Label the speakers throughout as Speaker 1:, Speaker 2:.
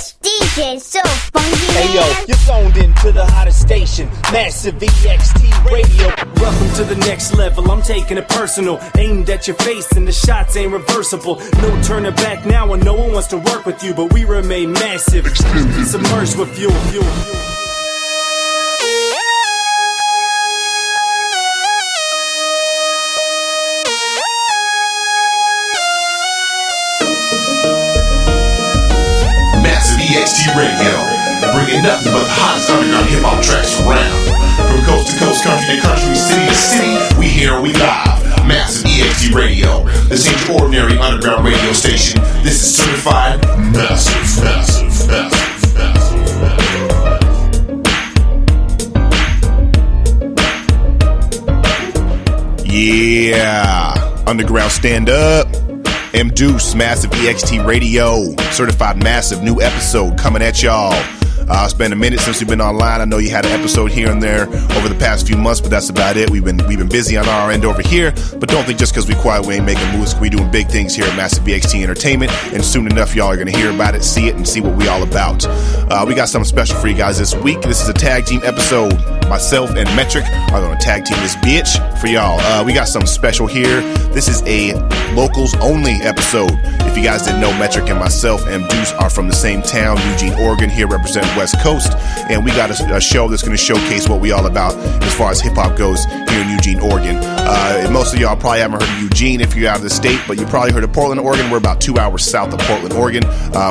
Speaker 1: This DJ is so funky, man.
Speaker 2: Hey yo, you're zoned into the hottest station, Massive EXT Radio.
Speaker 3: Welcome to the next level, I'm taking it personal. Aimed at your face and the shots ain't reversible. No turning back now and no one wants to work with you, but we remain massive, submerged with fuel.
Speaker 4: Massive EXT Radio, bringing nothing but the hottest underground hip-hop tracks around. From coast to coast, country to country, city to city, we here and we live. Massive EXT Radio, this ain't your ordinary underground radio station. This is certified massive.
Speaker 5: Yeah, underground stand up. M Deuce, Massive EXT Radio, certified massive, new episode coming at y'all. It's been a minute since we've been online. I know you had an episode here and there over the past few months, but that's about it. We've been busy on our end over here, but don't think just because we quiet we ain't making moves. We doing big things here at Massive EXT Entertainment, and soon enough y'all are going to hear about it, see it, and see what we all about. We got something special for you guys this week. This is a tag team episode. Myself and Metric are going to tag team this bitch for y'all. We got something special here. This is a locals only episode. If you guys didn't know, Metric and myself and Deuce are from the same town, Eugene, Oregon, here representing West Coast, and we got a show that's going to showcase what we all about as far as hip-hop goes here in Eugene, Oregon. Most of y'all probably haven't heard of Eugene if you're out of the state, but you probably heard of Portland, Oregon. We're about 2 hours south of Portland, Oregon.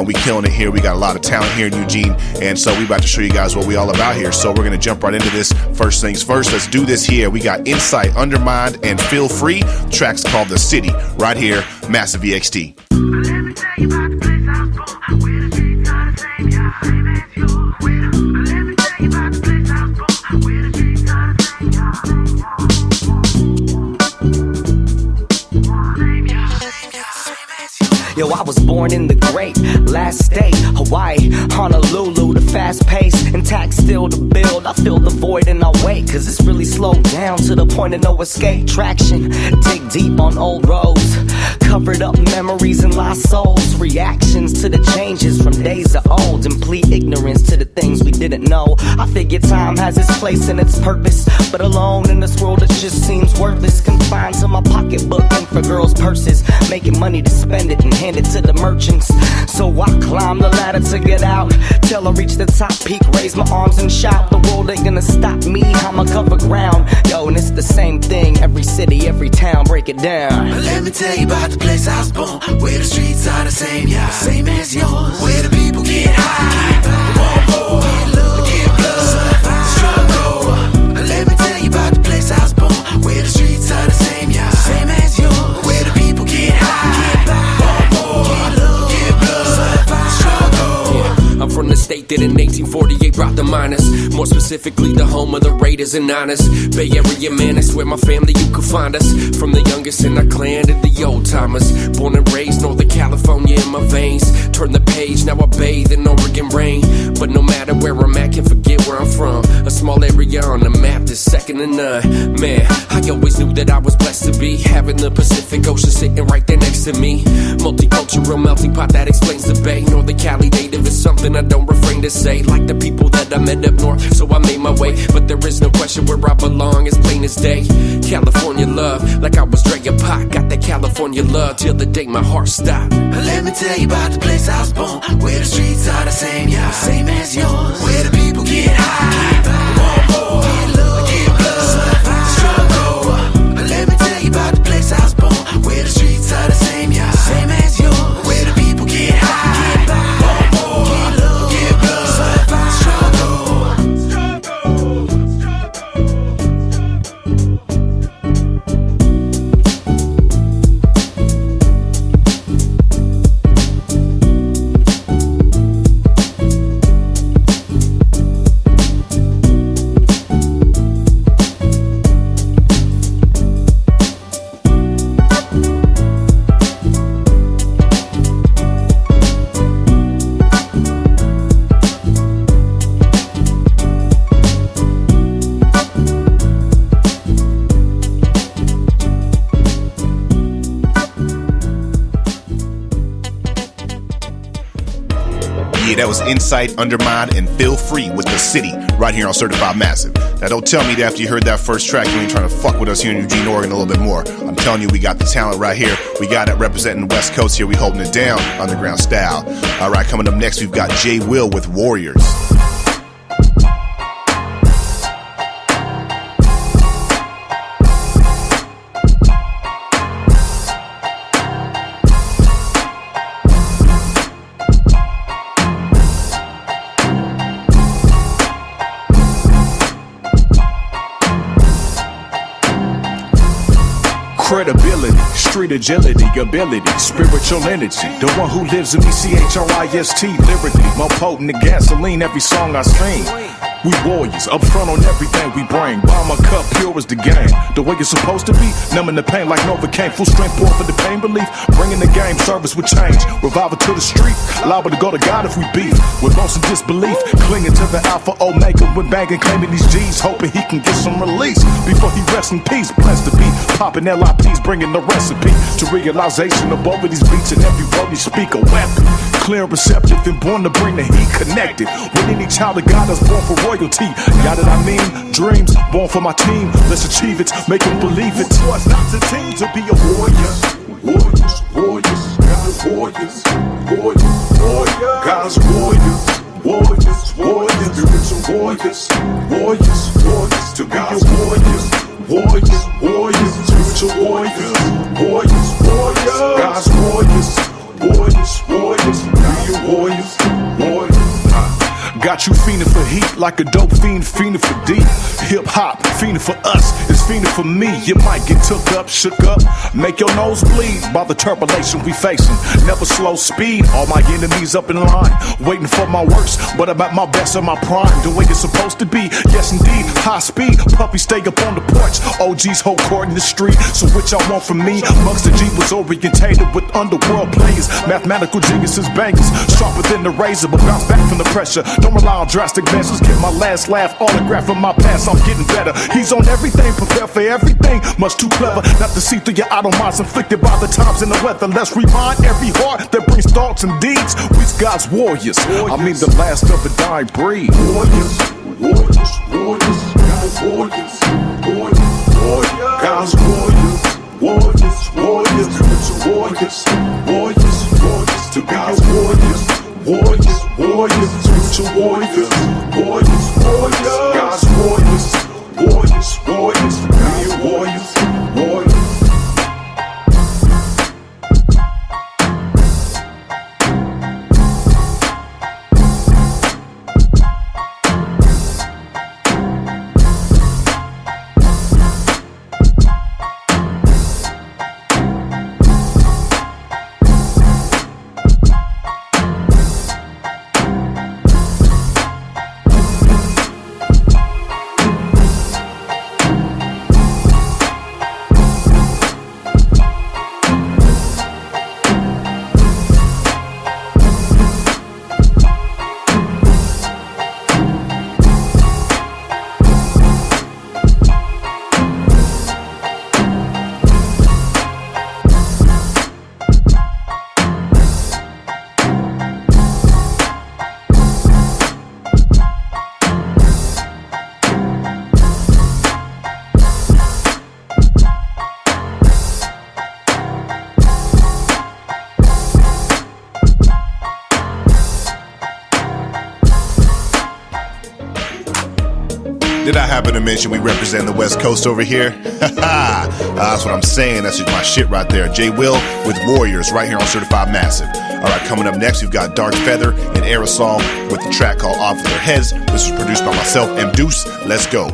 Speaker 5: We killing it here. We got a lot of talent here in Eugene, and so we about to show you guys what we all about here. So we're going to jump right into this. First things first, let's do this here. We got Insight, Undermined, and Feel Free. The track's called The City, right here, Massive EXT.
Speaker 6: Let me tell you about the place I was born, where the streets are the same, yeah, same as yours. Let me tell you about the place I was born, where the streets are the same, yeah, same as yours.
Speaker 7: Yo, I was born in the great last state, Hawaii, Honolulu, the fast pace, intact still to build. I fill the void and I wait, cause it's really slowed down to the point of no escape. Traction, dig deep on old roads, covered up memories and lost souls. Reactions to the changes from days of old, and plead ignorance to the things we didn't know. I figure time has its place and its purpose, but alone in this world it just seems worthless. Confined to my pocketbook and for girls' purses, making money to spend it and hand it to the merchants. So I climb the ladder to get out, till I reach the top peak, raise my arms and shout. The world ain't gonna stop me, I'ma cover ground. Yo, and it's the same thing, every city, every town, break it down.
Speaker 6: Let me tell you about the place I was born, where the streets are the same, yeah, same as yours. Where the people get high, want more, get low, get blood, struggle. Let me tell you about the place I was born, where the streets are the same, yeah, same as yours. Where the people get high, want more, get low, get blood, struggle.
Speaker 8: I'm from the state that in 1848 brought the miners, more specifically the home of the Raiders and Niners. Bay Area, man, that's where my family, you could find us. From the youngest in our clan to the old timers, born and raised Northern California in my veins. Turn the page, now I bathe in Oregon rain. But no matter where I'm at, can't forget where I'm from. A small area on the map that's second to none. Man, I always knew that I was blessed to be having the Pacific Ocean sitting right there next to me. Multicultural melting pot that explains the Bay. Northern Cali native is something I don't refrain to say. Like the people that I met up north, so I made my way. But there is no question where I belong, as plain as day. California love, like I was Dre Pac. Got that California love till the day my heart stopped.
Speaker 6: Let me tell you about the place I was born, where the streets are the same, yeah, same as yours. Where the people get high, want more, get low, get blood, struggle. Let me tell you about the place I was born, where the streets are the same, yeah, same as yours. Where the people get high, want more, get low, get blood, struggle.
Speaker 5: Yeah, that was Insight, Undermine, and Feel Free with The City, right here on Certified Massive. Now, don't tell me that after you heard that first track, you ain't trying to fuck with us here in Eugene, Oregon a little bit more. I'm telling you, we got the talent right here. We got it representing the West Coast here. We holding it down, underground style. All right, coming up next, we've got J Will with Warriors.
Speaker 9: Credibility, street agility, ability, spiritual energy. The one who lives in me, CHRIST, lyrically. More potent than gasoline, every song I sing. We warriors, up front on everything we bring. Bomb a cup, pure as the game. The way it's supposed to be, numbing the pain like Novocaine. Full strength pour for the pain relief. Bringing the game, service with change. Revolver to the street, liable to go to God if we beef. With most of disbelief, clinging to the alpha omega. When banging, claiming these G's, hoping he can get some release. Before he rests in peace, blessed to be. Popping LIPs, bringing the recipe to realization of both of these beats. And every word he speak a weapon. Clear and receptive and born to bring the heat connected. With any child of God that's born for royalty. Got it, I mean, dreams, born for my team. Let's achieve it, make them believe it. So it's not a team to be a warrior. Warriors, warriors, God's warriors. Warriors, warriors, God's warriors. Warriors, warriors, spiritual warriors. Warriors, warriors, to God's warriors. Warriors, warriors, spiritual warriors. Warriors, warriors, God's warriors. Warriors, warriors, be your warriors. Warriors. Got you fiending for heat like a dope fiend, fiending for deep. Hip hop, fiending for us, it's fiending for me. You might get took up, shook up, make your nose bleed by the turbulation we facing. Never slow speed, all my enemies up in line, waiting for my worst, but I'm at my best in my prime, the way it's supposed to be. Yes indeed, high speed, puppy stay up on the porch. OG's whole court in the street, so what y'all want from me? Amongst the G was orientated with underworld players, mathematical geniuses, bangers, sharper than the razor, but bounce back from the pressure. Don't rely on drastic measures. Get my last laugh, autograph from my past. I'm getting better. He's on everything, prepare for everything. Much too clever not to see through your idle minds inflicted by the times and the weather. Let's remind every heart that brings thoughts and deeds. We's God's warriors. I mean the last of the dying breed. Warriors, warriors, warriors, God's warriors. Warriors, warriors, God's warriors. Warriors, warriors, spiritual warriors. Warriors, warriors, to God's warriors. Warriors, warriors, spiritual warriors. Warriors, warriors, God's warriors. Warriors, warriors, be your warriors. Warriors.
Speaker 5: Did I happen to mention we represent the West Coast over here? That's what I'm saying. That's just my shit right there. J Will with Warriors right here on Certified Massive. All right, coming up next, we've got Dark Feather and Aerosol with the track called Off of Their Heads. This is produced by myself, M. Deuce. Let's go.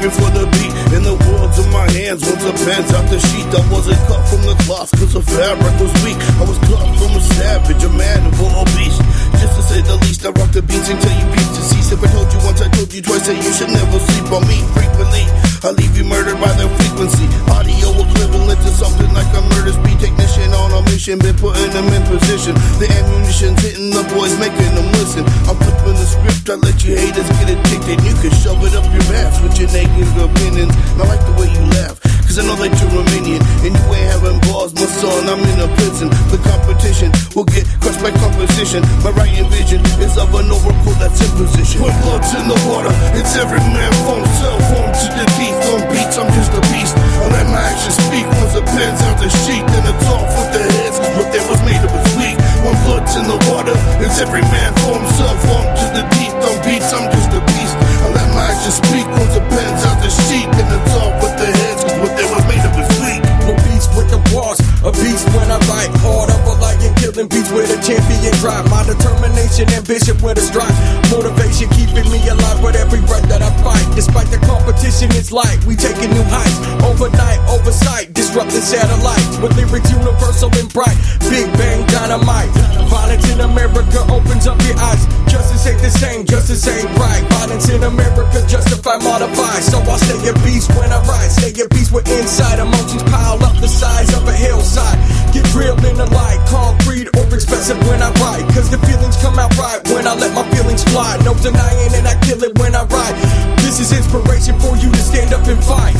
Speaker 10: For the beat in the world of my hands, once a pen's out the sheet that wasn't cut from the cloth, cause the fabric was weak. I was cut from a savage, a man of all beast. Just to say the least, I rock the beats until you beat to cease. If I told you once, I told you twice that you should never sleep on me frequently. I leave you murdered by their frequency. Audio equivalent to something like a murder speed technician on a mission, been putting them in position. The ammunition's hitting the boys, making them listen. I'm flipping the script, I let you haters get addicted. You can shove it up your ass with your naked opinions. And I like the way you laugh, cause I know that you're Romanian, and you ain't having balls, my son, I'm in a prison. The competition will get crushed by composition. My writing vision is of an oracle that's in position. When blood's in the water, it's every man for himself, home to the teeth. On beats, I'm just a beast. I let my actions speak. Once the pen's out the sheet, then it's off with the heads, cause what they was made of is weak. When blood's in the water, it's every man for himself, home to the teeth. On beats, I'm just a beast. I let my actions speak. Once the pen's out the sheet, then it's off with the heads, cause what they was made of is weak.
Speaker 8: No beast with the bars, a beast when I write. Hard up a lion, killing beats with a champion drive. My determination, ambition with a strive. Motivation keeping me alive with every breath that I fight. Despite the competition, it's like we taking new heights. Overnight, oversight, disrupting satellites. With lyrics universal and bright. Big bang dynamite. Violence in America opens up your eyes. Justice ain't the same, justice ain't right. Violence in America justify, modify. So I stay at peace when I ride. Stay at peace with inside emotions pile up the size of a hillside. Get drilled in the light, concrete or expensive when I write. Cause the feelings come out right when I let my feelings fly. No denying and I kill it when I write. This is inspiration for you to stand up and fight.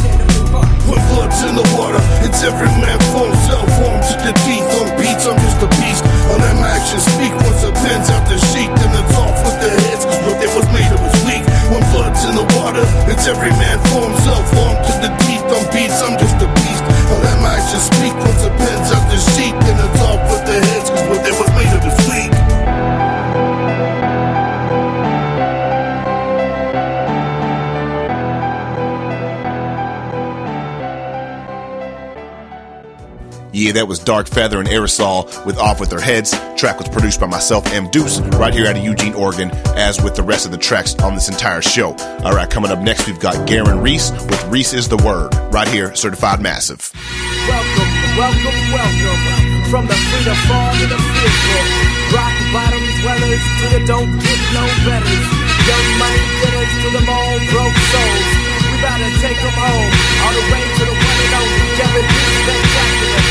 Speaker 10: When blood's in the water, it's every man for himself, home to the teeth. On beats, I'm just a beast. I let my actions speak. Once the pen's out the sheet, then it's off with the heads, cause what they was made of is weak. When blood's in the water, it's every man for himself, home to the teeth. On beats, I'm just a beast. I let my actions speak. Once the pen's out the sheet, then it's off with the heads, cause what they was made of is weak.
Speaker 5: Yeah, that was Dark Feather and Aerosol with Off With Their Heads. Track was produced by myself, M. Deuce, right here out of Eugene, Oregon, as with the rest of the tracks on this entire show. All right, coming up next, we've got Garen Reese with Reese is the Word, right here, Certified Massive.
Speaker 11: Welcome, welcome, welcome. From the free to fall to the fearful. Rock bottom dwellers to the don't get no betters. Young money getters to the all broke souls. We about to take them home, all the way to the one and only Garen Reese Spectacular.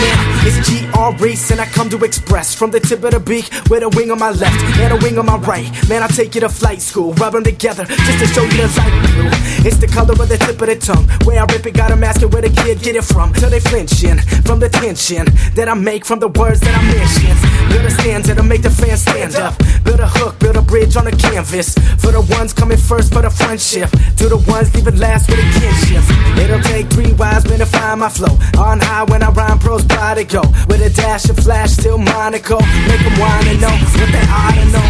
Speaker 11: Man, it's G.R. Reese and I come to express from the tip of the beak with a wing on my left and a wing on my right. Man, I take you to flight school, rub them together just to show you the light blue. It's the color of the tip of the tongue. Where I rip it, gotta mask it where the kid get it from. Till they flinching from the tension that I make from the words that I mention. Build a stanza to make the fans stand up. Build a hook, build a bridge on the canvas. For the ones coming first for the friendship. To the ones leaving last with a kinship. It'll take 3 wise men to find my flow. On high when I rhyme, pros prodigal. With a dash of flash, still monaco. Make them whine and know what they ought to know.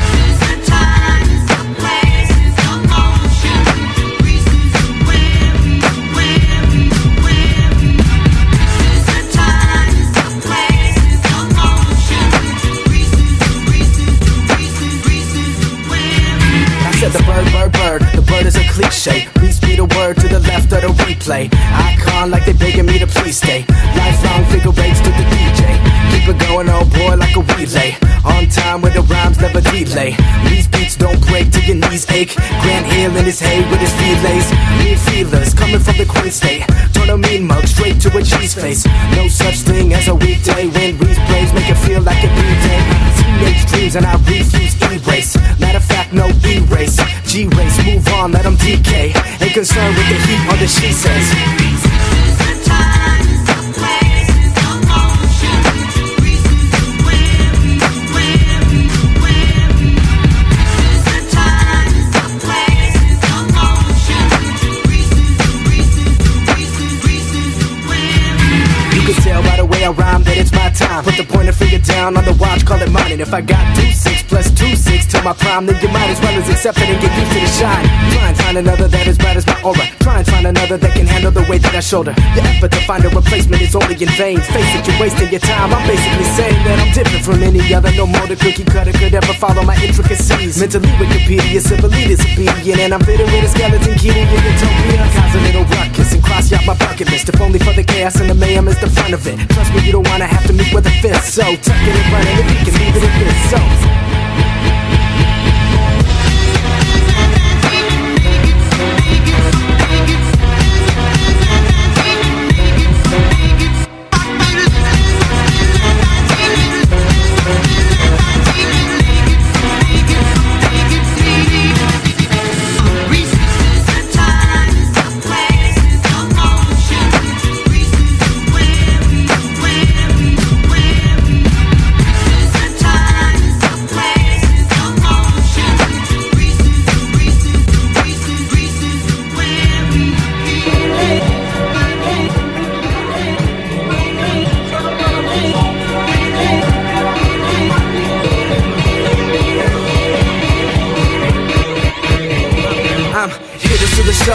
Speaker 11: Said the bird, bird, bird, the bird is a cliche. Reese be the word to the left of the replay. Icon like they begging me to please stay. Lifelong figure eights to the DJ. Keep it going, oh boy, like a relay. On time with the rhymes, never delay. These beats don't break till your knees ache. Grant Hill in his hay with his relays. Mean feelers coming from the Queen State. Turn a mean mug straight to a cheese face. No such thing as a weekday when Reese plays make it feel like a D-Day. Teenage dreams and I refuse erase. Matter of fact, no erase. G-race, move on, let them DK. Ain't concerned with the heat or the she says. I rhyme that it's my time. Put the pointer finger down on the watch, call it mine. And if I got 2-6 plus 2-6 till my prime, then you might as well as accept it and get used to the shine. Try and find another that is bright as my aura. Try and find another that can handle the weight that I shoulder. Your effort to find a replacement is only in vain. Face it, you're wasting your time. I'm basically saying that I'm different from any other. No more the cookie cutter could ever follow my intricacies. Mentally Wikipedia, civilly disobedient, and I'm fitted with a skeleton key to your utopia. Cause a little ruckus and Cross you off my bucket list. If only for the chaos and the mayhem is the fun of it. Trust me, you don't wanna have to meet with a fist. So tuck it and run it, and we can leave it at this. So.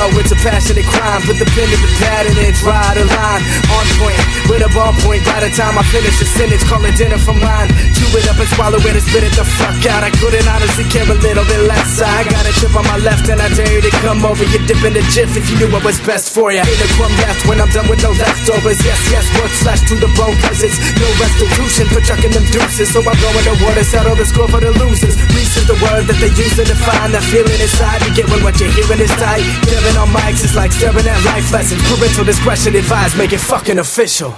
Speaker 11: It's a passionate crime. Put the pen to the pad and then draw the line. On point, with a ballpoint. By the time I finish the sentence, call it dinner for mine. Chew it up and swallow it and spit it the fuck out. I couldn't honestly care a little bit less. I got a chip on my left and I dare you to come over. You dip in the jiff if you knew what was best for you. Ain't a crumb left when I'm done with no leftovers. Yes, yes, work slash to the bone, cause it's no restitution for chucking them deuces. So I'm going to water, settle the score for the losers. Reese is the word that they use to define that feeling inside. You get when what you're hearing is tight. Giving on mics is like staring at life lessons. Parental discretion advised, make it fucking official.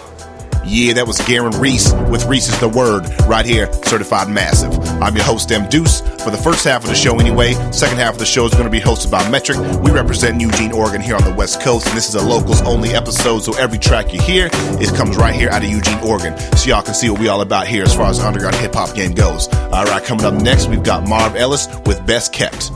Speaker 5: Yeah, that was Garen Reese with Reese is the Word right here, Certified Massive. I'm your host, M. Deuce. For the first half of the show anyway, second half of the show is going to be hosted by Metric. We represent Eugene, Oregon here on the West Coast, and this is a locals only episode, so every track you hear, it comes right here out of Eugene, Oregon, so y'all can see what we all about here as far as the underground hip-hop game goes. All right, coming up next, we've got Marv Ellis with Best Kept.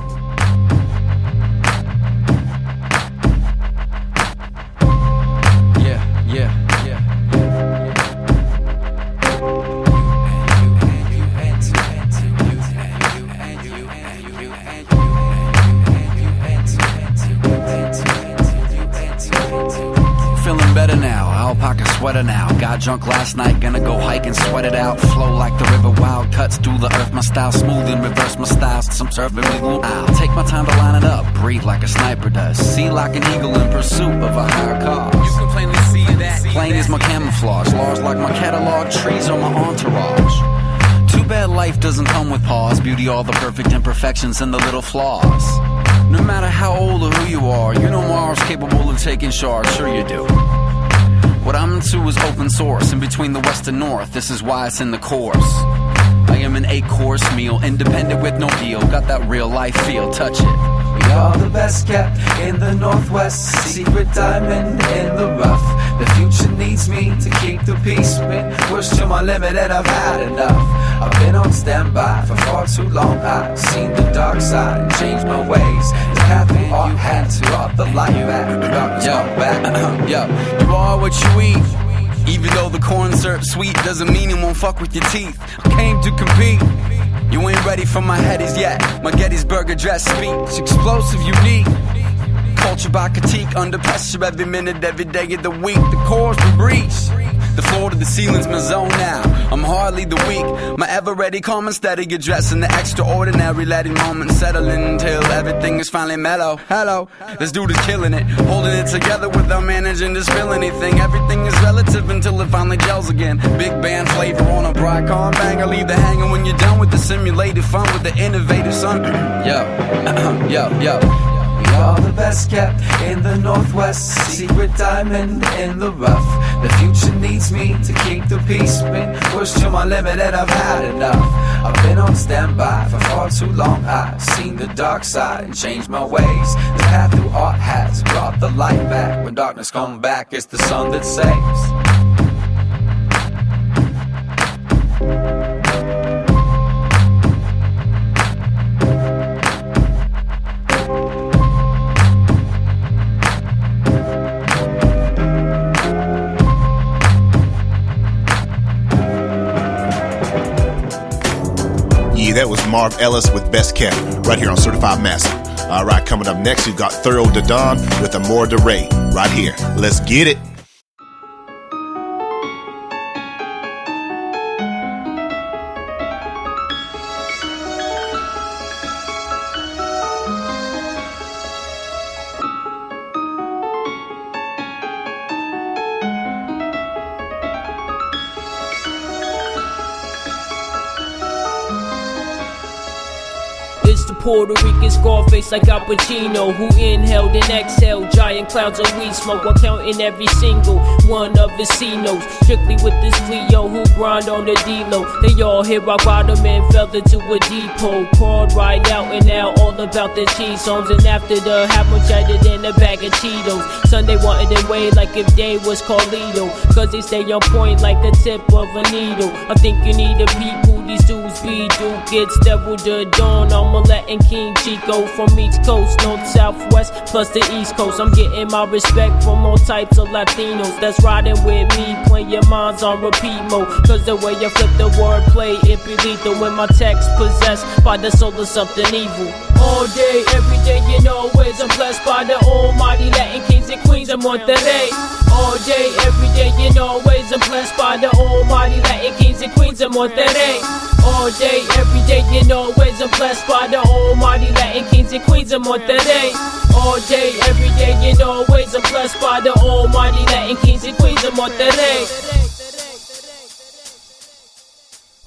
Speaker 12: Sweater now, got drunk last night, gonna go hike and sweat it out. Flow like the river, wild cuts through the earth. My style smooth and reverse my style. Some surf and wiggle. I'll take my time to line it up, breathe like a sniper does. See like an eagle in pursuit of a higher cause. You can plainly see that. Plain is my camouflage, large like my catalog, trees on my entourage. Too bad life doesn't come with pause, beauty all the perfect imperfections and the little flaws. No matter how old or who you are, you know Mars capable of taking charge, sure you do. What I'm into is open source, in between the west and north, this is why it's in the course. I am an 8-course meal, independent with no deal, got that real life feel, touch it.
Speaker 6: We are the best kept in the Northwest, secret diamond in the rough. The future needs me to keep the peace, been pushed to my limit and I've had enough. I've been on standby for far too long, I've seen the dark side and changed my ways. The path we all had to brought the light back, the darkness come back.
Speaker 12: Yo, you are what you eat. Even though the corn syrup sweet doesn't mean it won't fuck with your teeth. I came to compete. You ain't ready for my headies yet. My Gettysburg Address speech, explosive, unique. Culture by critique, under pressure every minute, every day of the week. The core's been breached. The floor to the ceiling's my zone now. I'm hardly the weak. My ever-ready, calm and steady, addressing the extraordinary, letting moments settle in until everything is finally mellow. Hello, this dude is killing it, holding it together without managing to spill anything. Everything is relative until it finally gels again. Big band flavor on a Brycon banger, leave the hanger when you're done with the simulated fun with the innovative son. Yo.
Speaker 6: We are the best kept in the Northwest, secret diamond in the rough. The future needs me to keep the peace, been pushed to my limit and I've had enough. I've been on standby for far too long, I've seen the dark side and changed my ways. The path through art has brought the light back. When darkness comes back, it's the sun that saves.
Speaker 5: That was Marv Ellis with Best Kept, right here on Certified Massive. All right, coming up next, we've got Thorough Dadon with Amor de Rey, right here. Let's get it.
Speaker 13: Puerto Rican Scarface like Al Pacino, who inhaled and exhaled giant clouds of weed smoke while counting every single one of his C-notes. Strictly with this Cleo who grind on the D-Lo. They all hit rock bottom and fell into a depot. Crawled right out and now all about the cheese songs. And after the half much added in a bag of Cheetos. Sunday wanted their way like if they was Carlito, cause they stay on point like the tip of a needle. I think you need a peep who these dudes be. Duke gets double the dawn. I'm Latin King Chico from each coast, north, south, west, plus the east coast. I'm getting my respect from all types of Latinos that's riding with me, playing your minds on repeat mode. Cause the way I flip the wordplay, it be lethal when my text possessed by the soul of something evil. All day, every day, and always I'm blessed by the almighty Latin kings and queens of Monterrey. All day, every day, and always I'm blessed by the almighty Latin kings and queens of Monterrey. All day, every day, and always I'm blessed by the almighty Latin kings and queens of Monterrey. All day, every day, and always I'm blessed by the almighty Latin kings and queens of Monterrey.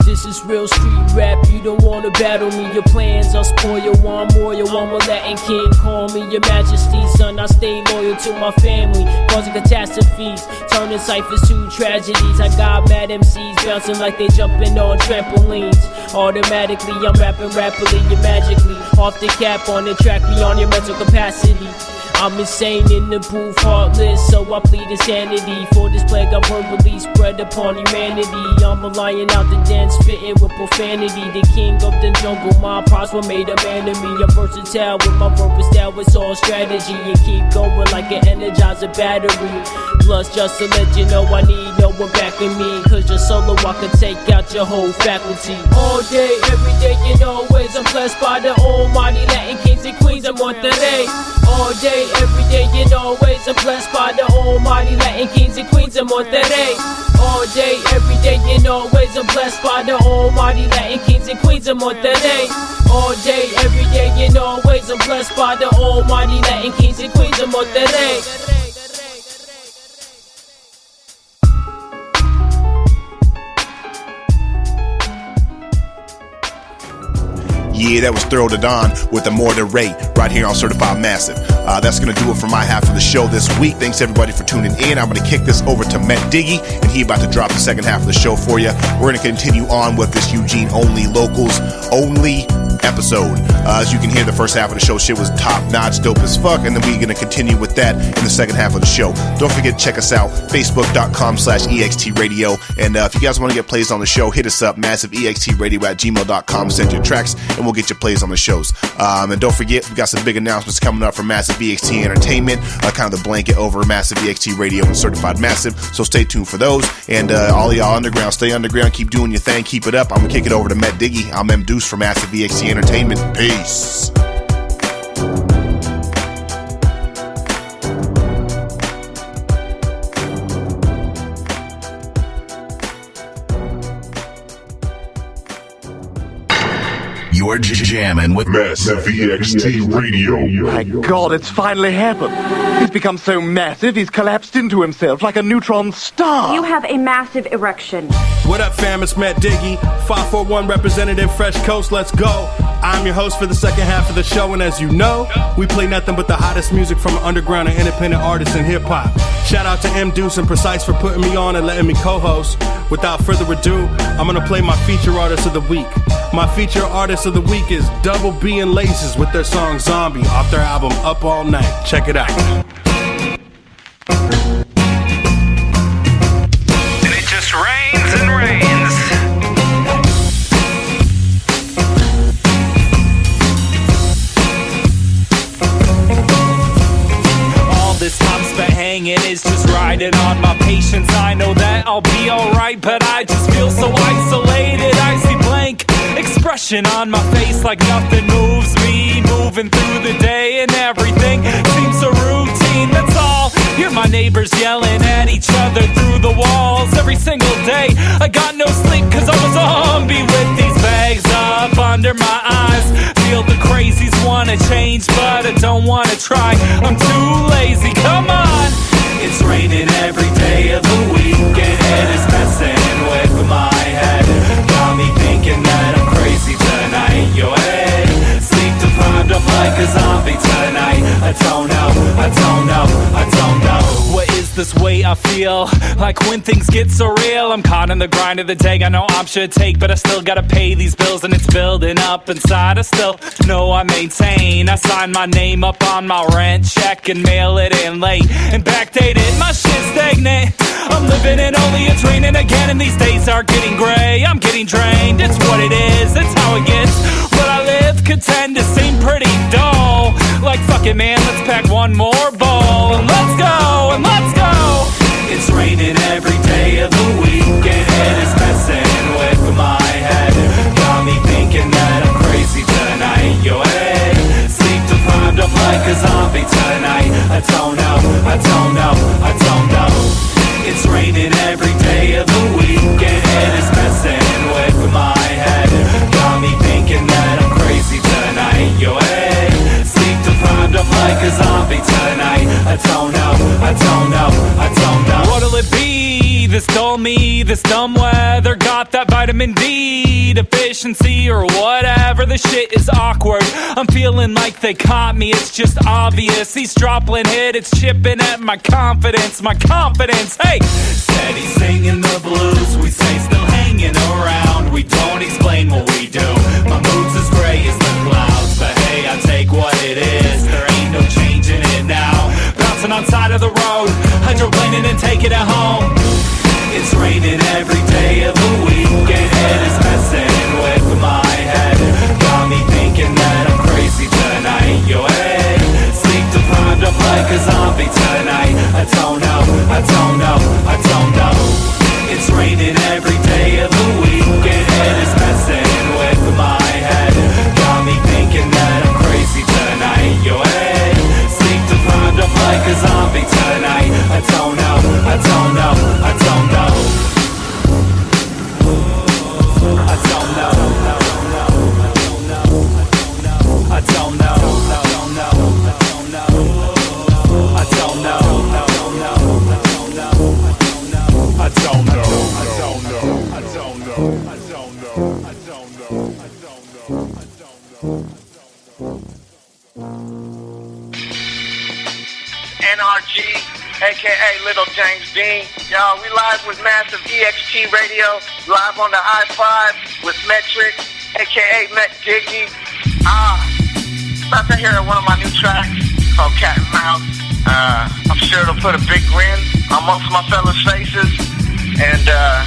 Speaker 13: This is real street rap, you don't wanna battle me. Your plans are spoiled, one royal, one more Latin king. Call me your majesty, son, I stay loyal to my family. Causing catastrophes, turning ciphers to tragedies. I got mad MCs bouncing like they jumping on trampolines. Automatically, I'm rapping rapidly and magically. Off the cap on the track, beyond your mental capacity. I'm insane in the booth, heartless, so I plead insanity. For this plague I verbally spread upon humanity. I'm a lion out the den, spitting with profanity. The king of the jungle, my props were made a man of me. I'm versatile with my verbal style, it's all strategy. And keep going like an energizer battery. Plus just to let you know I need no one backing me. Cause your solo I can take out your whole faculty. All day, every day, and always I'm blessed by the almighty Latin kings and queens of Monterrey. All day, every day, and always I'm blessed by the almighty Latin kings and queens of Monterrey. All day, every day, and always I'm blessed by the almighty Latin kings and queens of Monterrey. All day, every day, and always I'm blessed by the almighty Latin kings and queens of Monterrey.
Speaker 5: Yeah, that was Thorough the Don with the More Than Rate right here on Certified Massive. That's going to do it for my half of the show this week. Thanks everybody for tuning in. I'm going to kick this over to Matt Diggy, and he about to drop the second half of the show for you. We're going to continue on with this Eugene only, locals only episode. As you can hear, the first half of the show shit was top notch, dope as fuck, and then we're going to continue with that in the second half of the show. Don't forget to check us out, facebook.com/EXTradio, and if you guys want to get plays on the show, hit us up, massiveextradio@gmail.com, send your tracks, and we'll get your plays on the shows. And don't forget, we got some big announcements coming up from Massive EXT Entertainment, kind of the blanket over Massive EXT Radio and Certified Massive, so stay tuned for those. And all of y'all underground, stay underground, keep doing your thing, keep it up. I'm going to kick it over to Matt Diggy. I'm M. Deuce from Massive EXT Entertainment. Peace.
Speaker 4: You're jamming with Massive EXT Radio.
Speaker 14: My God, it's finally happened. He's become so massive, he's collapsed into himself like a neutron star.
Speaker 15: You have a massive erection.
Speaker 3: What up, fam? It's Matt Diggy, 541 representative, Fresh Coast. Let's go. I'm your host for the second half of the show, and as you know, we play nothing but the hottest music from underground and independent artists in hip-hop. Shout out to M. Deuce and Precise for putting me on and letting me co-host. Without further ado, I'm gonna play my feature artist of the week. My feature artist of the week is Double B and Laces with their song Zombie off their album Up All Night. Check it out.
Speaker 16: And it just rains and rains.
Speaker 17: All this time spent hanging is just riding on my patience. I know that I'll be alright, but I just feel so isolated. I see blank expression on my face like nothing moves me. Moving through the day and everything seems so routine. That's all. Hear my neighbors yelling at each other through the walls every single day. I got no sleep cause I'm a zombie with these bags up under my eyes. Feel the crazies wanna change but I don't wanna try. I'm too lazy, come on. It's raining every day of the week and it is messing with my head. Got me thinking that I'm crazy tonight. Yo, hey, sleep till I feel like when things get surreal. I'm caught in the grind of the day, I know I should take, but I still gotta pay these bills, and it's building up inside. I still know I maintain. I sign my name up on my rent check and mail it in late and backdate it. My shit's stagnant. I'm living in only it's raining again, and these days are getting gray. I'm getting drained. It's what it is. It's how it gets. What I live could tend to seem pretty dull. Like fuck it, man. Let's pack one more bowl and let's go. And let's go. It's raining every day of the week, and it is messing with my head. Got me thinking that I'm crazy tonight. Yo, hey, sleep deprived, I'm like a zombie tonight. I don't know, I don't know, I don't know. It's raining every day of the week, and it is messing with my head. Got me thinking that I'm crazy tonight. Yo, hey, sleep deprived, I'm like a zombie tonight. I don't know, I don't know, I don't know. What'll it be? This dull me, this dumb weather got that vitamin D deficiency or whatever. The shit is awkward. I'm feeling like they caught me. It's just obvious. These droplin hit, it's chipping at my confidence. My confidence. Hey, steady singing the blues. We say still hanging around. We don't explain what we do. My mood's as gray as the clouds, but hey, I take what it is. There ain't no changing it now. Bouncing on side of the road, hydroplaning and taking it home. It's raining every day of the week, and it is messing with my head. Got me thinking that I'm crazy tonight. Yo, hey, sleep deprived, I'm like a zombie tonight. I don't know, I don't know, I don't know. It's raining every day of the week, and it is messing with my head. Got me thinking that I'm crazy tonight. Yo, hey, sleep deprived, I'm like a zombie tonight. I don't know, I don't know, I don't know. I don't know, I don't know, I don't know, I don't know, I don't know,
Speaker 18: NRG, aka Little James Dean. Y'all, we live with Massive EXT Radio, live on the I-5 with Metric, aka Met Diggy. About to hear one of my new tracks called Cat and Mouse. I'm sure it'll put a big grin amongst my fellas' faces, and I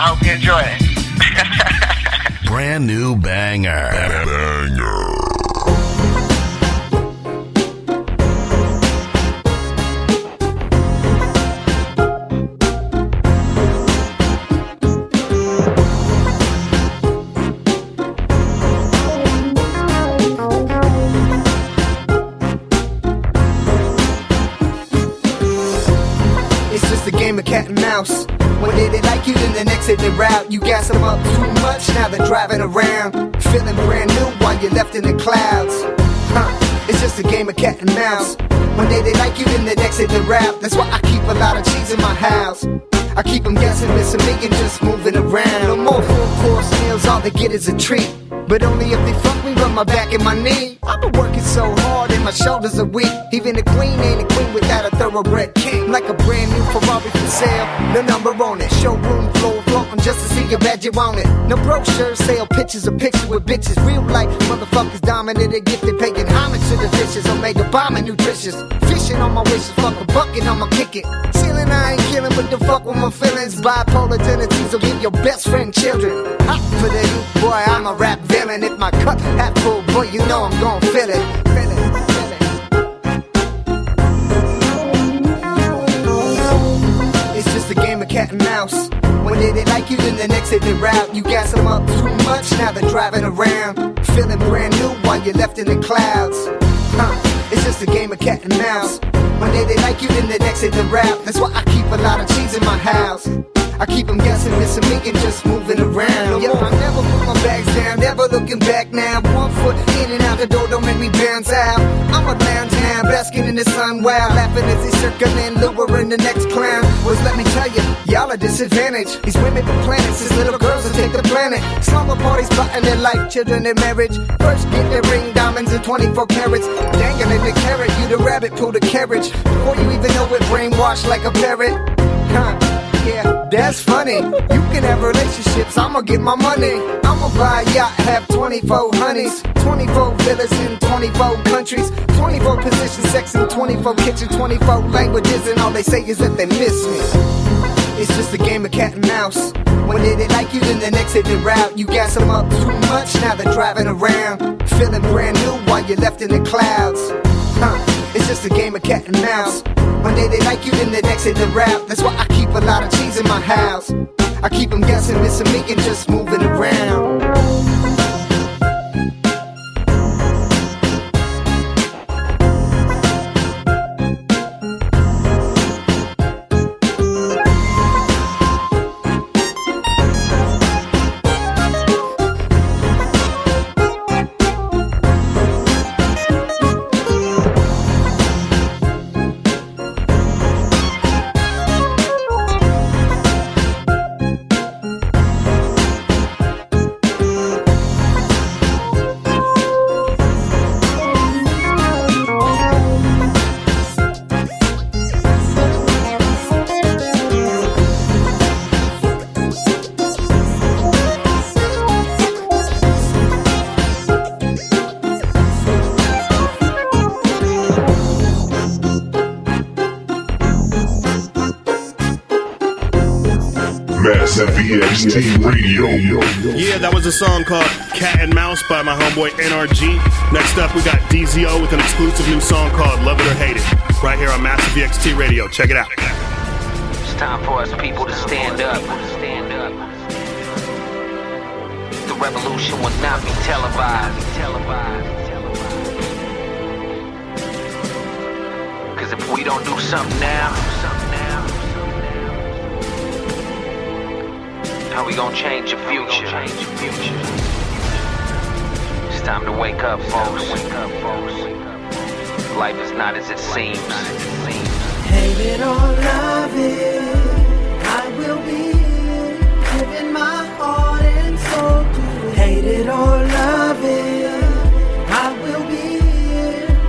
Speaker 18: hope you enjoy it.
Speaker 19: Brand new banger.
Speaker 20: Cat and mouse. One day they like you, then the next day they route. You gas them up too much, now they're driving around, feeling brand new while you're left in the clouds. It's just a game of cat and mouse. One day they like you, then the next day they route. That's why I keep a lot of cheese in my house. I keep them guessing, missing me and just moving around. No more full course meals, all they get is a treat. But only if they fuck me, rub my back and my knee. I've been working so hard and my shoulders are weak. Even the queen ain't a queen without a thoroughbred king. Like a brand new Ferrari for sale, no number on it. Showroom floor floating just to see your badge you on it. No brochures, sale pictures of pictures with bitches. Real life motherfuckers dominant and gifted, paying homage to the dishes. Omega bombing nutritious. Fishing on my wishes, fuck a bucket, I'ma kick it. Ceiling I ain't killing, but the fuck with my feelings. Bipolar tendencies will give your best friend children. Hot for the youth, boy, I'm a rap villain. If my cup half full, boy, you know I'm gon' fill it. It's just a game of cat and mouse. One day they like you, then the next day they route. You gas them up too much, now they're driving around, feeling brand new while you're left in the clouds. It's just a game of cat and mouse. One day they like you, then the next day they route. That's why I keep a lot of cheese in my house. I keep them guessing, missing me and just moving around. Yo, I never put my bags down, never looking back now. 1 foot in and out the door, don't make me bounce out. I'm a lounge now, basking in the sun, wow. Laughing as they circling, luring the next clown. Was let me tell you, y'all are disadvantaged. These women the planets, these little girls will take the planet. Slumber parties, plotting their life, children in marriage. First get their ring down diamonds and 24 carats. Dangling the carrot, you the rabbit, pull the carriage. Before you even know it, brainwashed like a parrot. Huh, yeah, that's funny. You can have relationships, I'ma get my money. I'ma buy a yacht, have 24 honeys, 24 villas in 24 countries, 24 positions, sex in 24 kitchen, 24 languages, and all they say is that they miss me. It's just a game of cat and mouse. One day they like you, then the next day they route. You gas them up too much, now they're driving around, feeling brand new while you're left in the clouds. Huh, it's just a game of cat and mouse. One day they like you, then the next day they route. That's why I keep a lot of cheese in my house. I keep them guessing, missing me and just moving around.
Speaker 4: Massive EXT Radio.
Speaker 3: Yeah, that was a song called Cat and Mouse by my homeboy NRG. Next up, we got DZO with an exclusive new song called Love It or Hate It, right here on Massive EXT Radio. Check it out.
Speaker 19: It's time for us people to stand up. The revolution will not be televised. Cause if we don't do something now, how we gonna change the future? It's time to wake up, folks. Life is not as it seems.
Speaker 11: Hate it or love it, I will be giving my heart and soul to it. Hate it or love it, I will be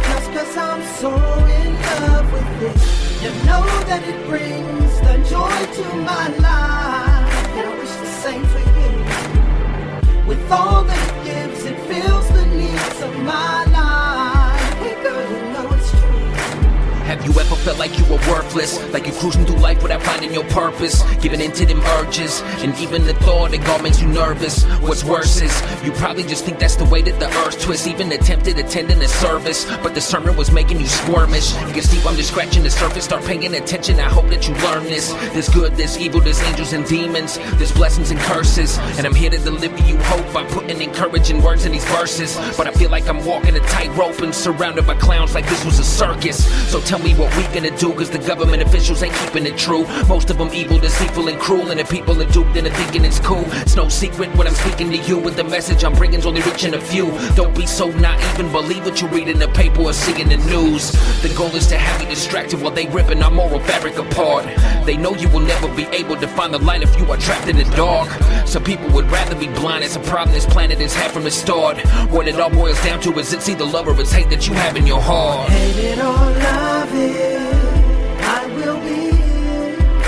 Speaker 11: just cause I'm so in love with it. You know that it brings the joy to my life. And I wish the same for you. With all that it gives, it fills the needs of my life. Hey girl, you know it's true.
Speaker 8: Have you ever felt like you were worthless? Like you cruising through life without finding your purpose? Giving into them urges, and even the thought it all makes you nervous. What's worse is, you probably just think that's the way that the earth twists. Even attempted attending a service, but the sermon was making you squirmish. You can see I'm just scratching the surface, start paying attention. I hope that you learn this. There's good, there's evil, there's angels and demons, there's blessings and curses. And I'm here to deliver you hope by putting encouraging words in these verses. But I feel like I'm walking a tightrope and surrounded by clowns like this was a circus. So tell me what we gonna do, cause the government officials ain't keeping it true. Most of them evil, deceitful and cruel, and the people are duped and they're thinking it's cool. It's no secret when I'm speaking to you, with the message I'm bringing's only reaching a few. Don't be so naive and believe what you read in the paper or see in the news. The goal is to have you distracted while they ripping our moral fabric apart. They know you will never be able to find the light if you are trapped in the dark. Some people would rather be blind. It's a problem this planet has had from the start. What it all boils down to is it's either love or it's hate that you have in your heart.
Speaker 11: Hate it or love it, I will be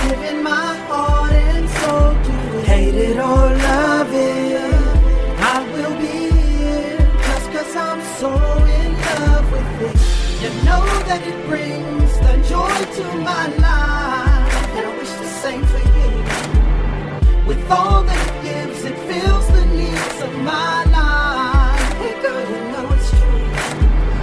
Speaker 11: giving my heart and soul to it. Hate it or love it, I will be just cause I'm so in love with it. You know that it brings the joy to my life, and I wish the same for you. With all that it gives, it fills the needs of my life. Hey girl, you know it's true.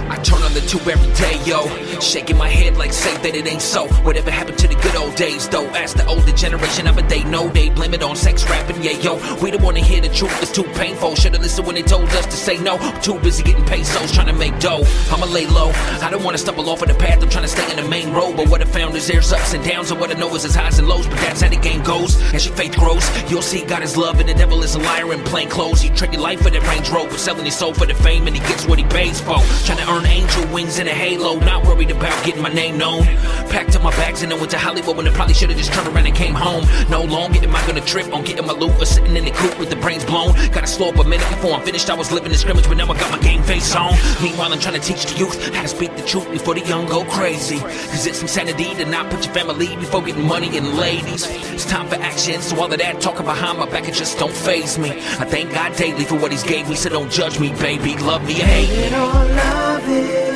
Speaker 8: I turn on the tube every day, yo. Shaking my head like say that it ain't so. Whatever happened to the good old days, though? Ask the older generation of it, they know. They blame it on sex rapping, yeah, yo. We don't wanna hear the truth, it's too painful. Should've listened when they told us to say no. I'm too busy getting pesos, trying to make dough. I'ma lay low, I don't wanna stumble off of the path. I'm trying to stay in the main road, but what I found is there's ups and downs, and what I know is there's highs and lows. But that's how the game goes. As your faith grows, you'll see God is love and the devil is a liar in plain clothes. He traded life for that Range Rover, selling his soul for the fame, and he gets what he pays for. Trying to earn angel wings and a halo, not worried about getting my name known. Packed up my bags and I went to Hollywood when I probably should've just turned around and came home. No longer am I gonna trip on getting my loot or sitting in the coop with the brains blown. Gotta slow up a minute before I'm finished. I was living in scrimmage, but now I got my game face on. Meanwhile, I'm trying to teach the youth how to speak the truth before the young go crazy. Cause it's insanity to not put your family before getting money and ladies. It's time for action, so all of that talking behind my back, it just don't faze me. I thank God daily for what he's gave me, so don't judge me, baby. Love me or hate me.
Speaker 6: Hate it or love it,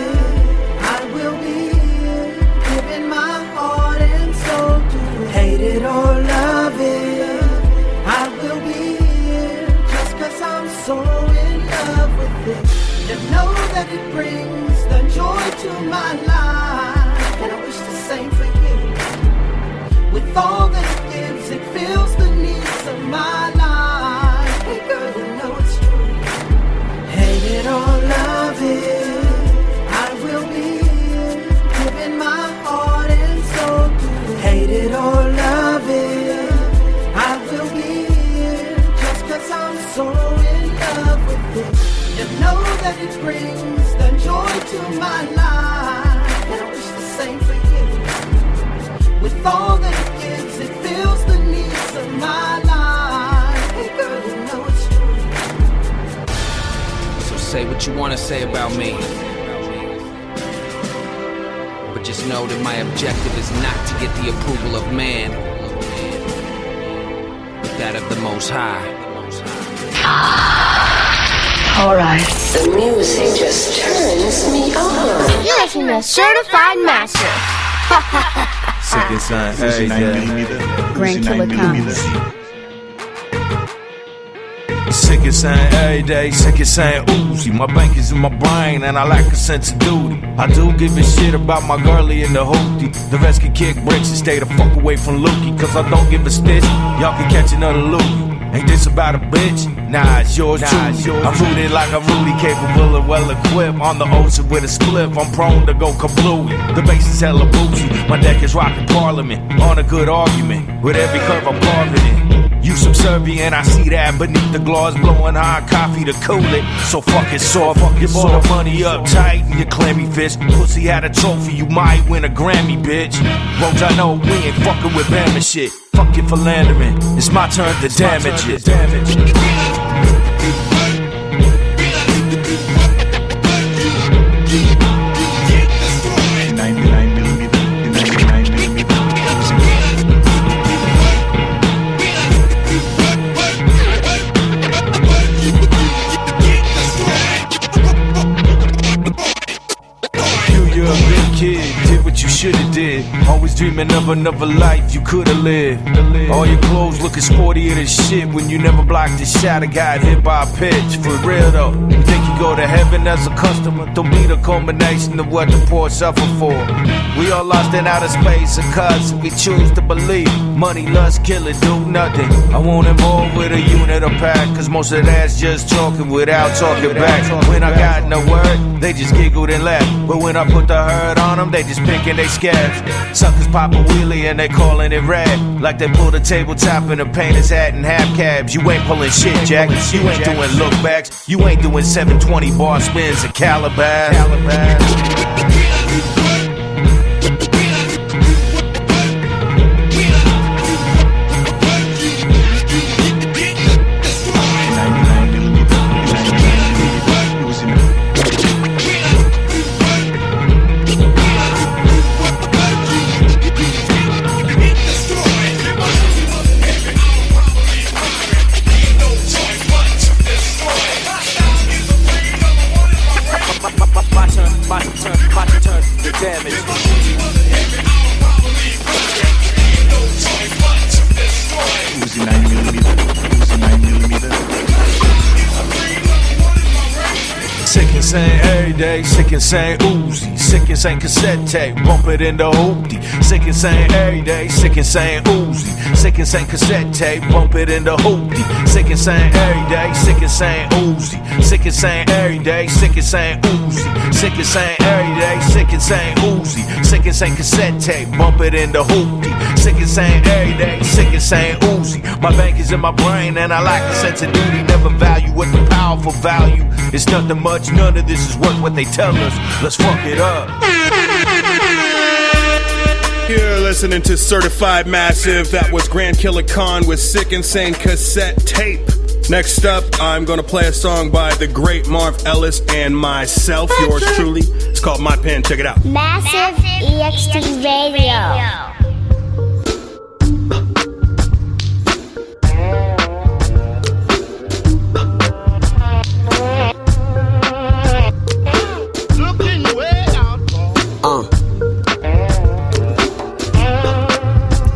Speaker 6: I will be here, giving my heart and soul to it. Hate it or love it, I will be here, just cause I'm so in love with it. And know that it brings the joy to my life, and I wish the same for you. With all that it gives, it fills the needs of my life. Hey girl, you know it's true. Hate it or love it, I will be here, giving my heart and soul to it. Hate it or love it, I will be here, just cause I'm so in love with it. You know that it brings the joy to my life, and I wish the same for you. With all that it gives, it fills the needs of my life. Hey girl, you know it's true.
Speaker 8: So say what you wanna say about me, but just know that my objective is not to get the approval of man, but that of the Most High.
Speaker 21: Alright. The music just turns me on.
Speaker 1: You're listening to Certified Massive.
Speaker 3: Sick and sign every day.
Speaker 1: Grand Killer comes.
Speaker 9: Sick and saying every day, sick and saying Uzi. My bank is in my brain and I lack a sense of duty. I do give a shit about my girlie and the hoopty. The rest can kick bricks and stay the fuck away from Lukey. Cause I don't give a stitch, y'all can catch another Lukey. Ain't this about a bitch? Nah, it's yours too. I'm rooted like I'm Rudy, capable and well equipped. On the ocean with a spliff, I'm prone to go kablooey. The bass is hella boozy, my deck is rocking Parliament. On a good argument, with every curve I'm carving it. You subservient, I see that beneath the glass, blowing hot coffee to cool it. So fuck it soft, you bought the money up tight and you clammy fish. Pussy had a trophy, you might win a Grammy, bitch. Roach, I know we ain't fucking with Bama shit. Fuck you for philandering, it's my turn to damage it. Shoulda did. Always dreaming of another life you coulda lived. All your clothes looking sportier than shit when you never blocked the shot or got hit by a pitch. For real though, you think you go to heaven as a customer? Don't be the culmination of what the poor suffer for. We all lost in outer space because we choose to believe money, lust, kill it, do nothing. I won't involve with a unit or pack, cause most of that's just talking without talking back. When I got no word, they just giggled and laughed. But when I put the hurt on them, they just pick and they scabs. Suckers pop a wheelie and they calling it rad, like they pulled a tabletop in a painter's hat and half cabs. You ain't pulling shit, Jack. You ain't doing lookbacks. You ain't doing 720 bar spins at Calabash. Sick and saying Uzi, sick and saying cassette tape, bump it in the hoopty. Sick and saying every day, sick and saying Uzi, sick and saying cassette tape, bump it in the hoopty. Sick and saying every day, sick and saying Uzi, sick and saying every day, sick and saying Uzi, sick and saying every day, sick and saying Uzi, sick and saying cassette tape, bump it in the hoopty. Sick and saying every day, sick and saying Uzi,
Speaker 2: My bank is in my brain and I lack a sense of duty. Never value what the powerful value. It's nothing much, none of this is worth what they tell us. Let's fuck it up.
Speaker 3: You're listening to Certified Massive. That was Grand Killer Khan with Sick Insane cassette tape. Next up, I'm gonna play a song by the great Marv Ellis and myself, yours truly. It's called My Pen. Check it out.
Speaker 1: Massive EXT Radio.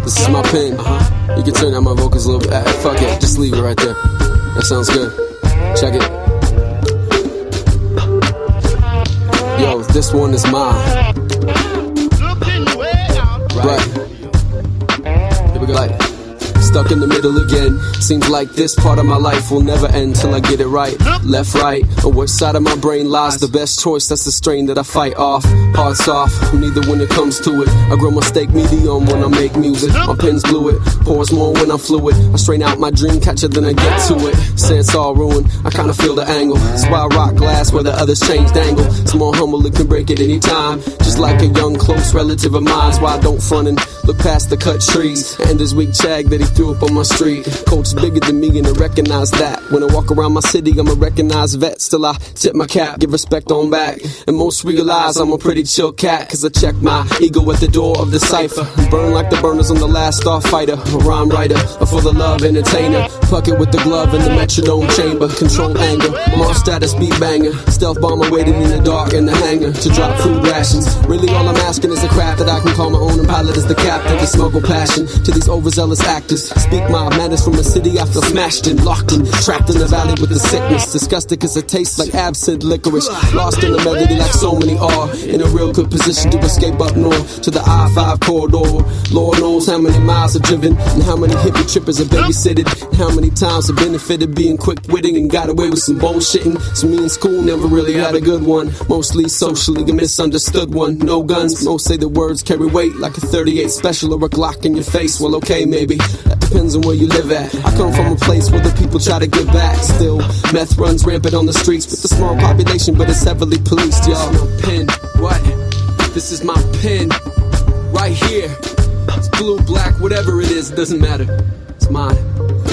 Speaker 22: This is my pen. You can turn down my vocals a little bit. Fuck it, just leave it right there. That sounds good. Check it. Yo, this one is mine. Right. Here we go. Like, stuck in the middle again. Seems like this part of my life will never end till I get it right. Left, right, or which side of my brain lies the best choice. That's the strain that I fight off. Hearts off, neither when it comes to it. I grow my steak medium when I make music. My pen's fluid, pours more when I'm fluid. I strain out my dream catcher, then I get to it. Say it's all ruined, I kinda feel the angle. That's why I rock glass where the others change the angle. It's more humble, it can break at any time. Just like a young, close relative of mine. That's why I don't front and look past the cut trees. And this weak chag that he threw up on my street. Coach bigger than me and I recognize that. When I walk around my city, I'm a recognized vet. Still I tip my cap, give respect on back. And most realize I'm a pretty chill cat, cause I check my ego at the door of the cipher. Burn like the burners on the last starfighter. A rhyme writer, a for the love entertainer. Pluck it with the glove in the metronome chamber. Control anger, I'm on status beat banger. Stealth bomber waiting in the dark in the hangar to drop food rations. Really all I'm asking is a craft that I can call my own and pilot as the captain. To smuggle passion to these overzealous actors. Speak my madness from a city I feel smashed in, locked in, trapped in the valley with the sickness. Disgusted cause it tastes like absinthe licorice. Lost in the melody like so many are. In a real good position to escape up north to the I-5 corridor. Lord knows how many miles I've driven and how many hippie trippers have babysitted and how many times I've benefited being quick-witting and got away with some bullshitting. So me in school never really had a good one. Mostly socially a misunderstood one. No guns, most say the words carry weight like a 38 special or a Glock in your face. Well, okay, maybe. That depends on where you live at. I come from a place where the people try to give back. Still, meth runs rampant on the streets with a small population, but it's heavily policed, y'all. My pen, what? This is my pen, right here. It's blue, black, whatever it is, it doesn't matter. It's mine.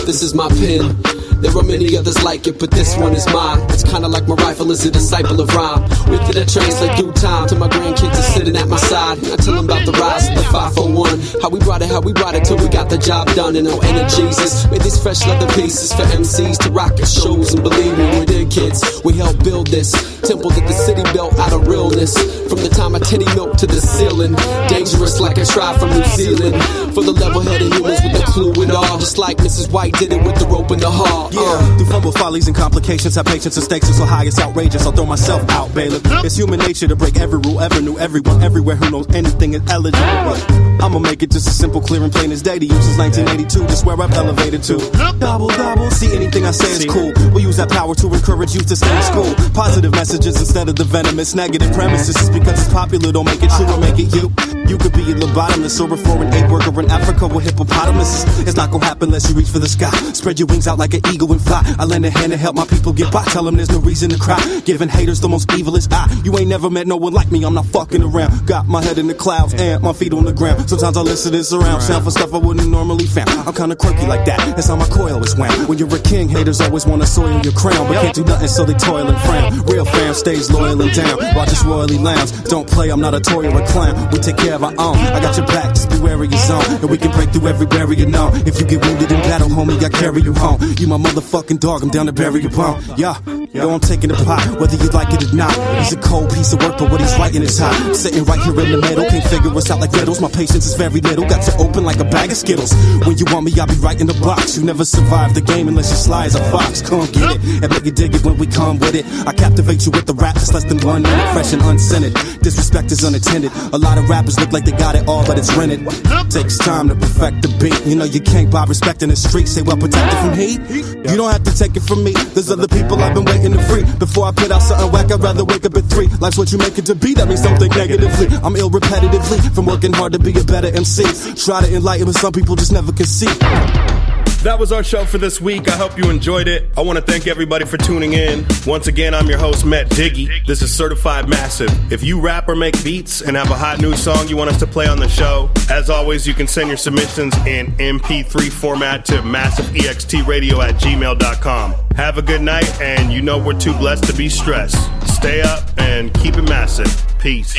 Speaker 22: This is my pen. There are many others like it, but this one is mine. It's kinda like my rifle is a disciple of rhyme. With it I translate due time to my grandkids are sitting at my side. And I tell them about the rise of the 501. How we brought it till we got the job done. And no inner Jesus made these fresh leather pieces for MCs to rock at shows. And believe me, we did kids, we helped build this temple that the city built out of realness. From the time I titty milk to the ceiling. Dangerous like a tribe from New Zealand. For the level-headed humans with the clue and all. Just like Mrs. White did it with the rope and the heart.
Speaker 3: Yeah, through fumble follies and complications, have patience and stakes are so high it's outrageous. I'll throw myself out, bailiff. It's human nature to break every rule ever knew. Everyone, everywhere who knows anything is eligible. I'ma make it just as simple, clear and plain as day to you since 1982. Just where I've elevated to. Double, see anything I say is cool. We use that power to encourage youth to stay in school. Positive messages instead of the venomous negative premises. Just because it's popular don't make it true or make it you. You could be a lobotomist or a foreign aid worker in Africa with hippopotamus. It's not gonna happen unless you reach for the sky. Spread your wings out like an eagle and fly. I lend a hand to help my people get by. Tell them there's no reason to cry. Giving haters the most evilest eye. You ain't never met no one like me, I'm not fucking around. Got my head in the clouds and my feet on the ground. Sometimes I listen to this around. Sound for stuff I wouldn't normally found. I'm kinda quirky like that, that's how my coil is wound. When you're a king, haters always wanna soil your crown. But can't do nothing so they toil and frown. Real fam stays loyal and down. Watch us royally lounge. Don't play, I'm not a toy or a clown. We take care of our own. I got your back, just be wary of your zone. And we can break through every barrier known. If you get wounded in battle, homie, I carry you home. You my motherfucking dog, I'm down to bury your bone. Yeah, yo, I'm taking the pot, whether you like it or not. He's a cold piece of work, but what he's writing is hot. Sitting right here in the middle, can't figure us out like riddles. My patience is very little, got you open like a bag of Skittles. When you want me, I'll be right in the box. You never survive the game unless you sly as a fox. Come get it, and make you dig it when we come with it. I captivate you with the rap that's less than 1 minute, fresh and unscented. Disrespect is unattended. A lot of rappers look like they got it all, but it's rented. Takes time to perfect the beat. You know you can't buy respect in the street. Say well protected from heat. You don't have to take it from me. There's other people I've been waiting to free. Before I put out something whack, I'd rather wake up at 3. Life's what you make it to be. That means something negatively. I'm ill repetitively from working hard to be a better MC. Try to enlighten, but some people just never can see. That was our show for this week. I hope you enjoyed it. I want to thank everybody for tuning in. Once again, I'm your host, Matt Diggy. This is Certified Massive. If you rap or make beats and have a hot new song you want us to play on the show, as always, you can send your submissions in MP3 format to massiveextradio@gmail.com. Have a good night, and you know we're too blessed to be stressed. Stay up and keep it massive. Peace.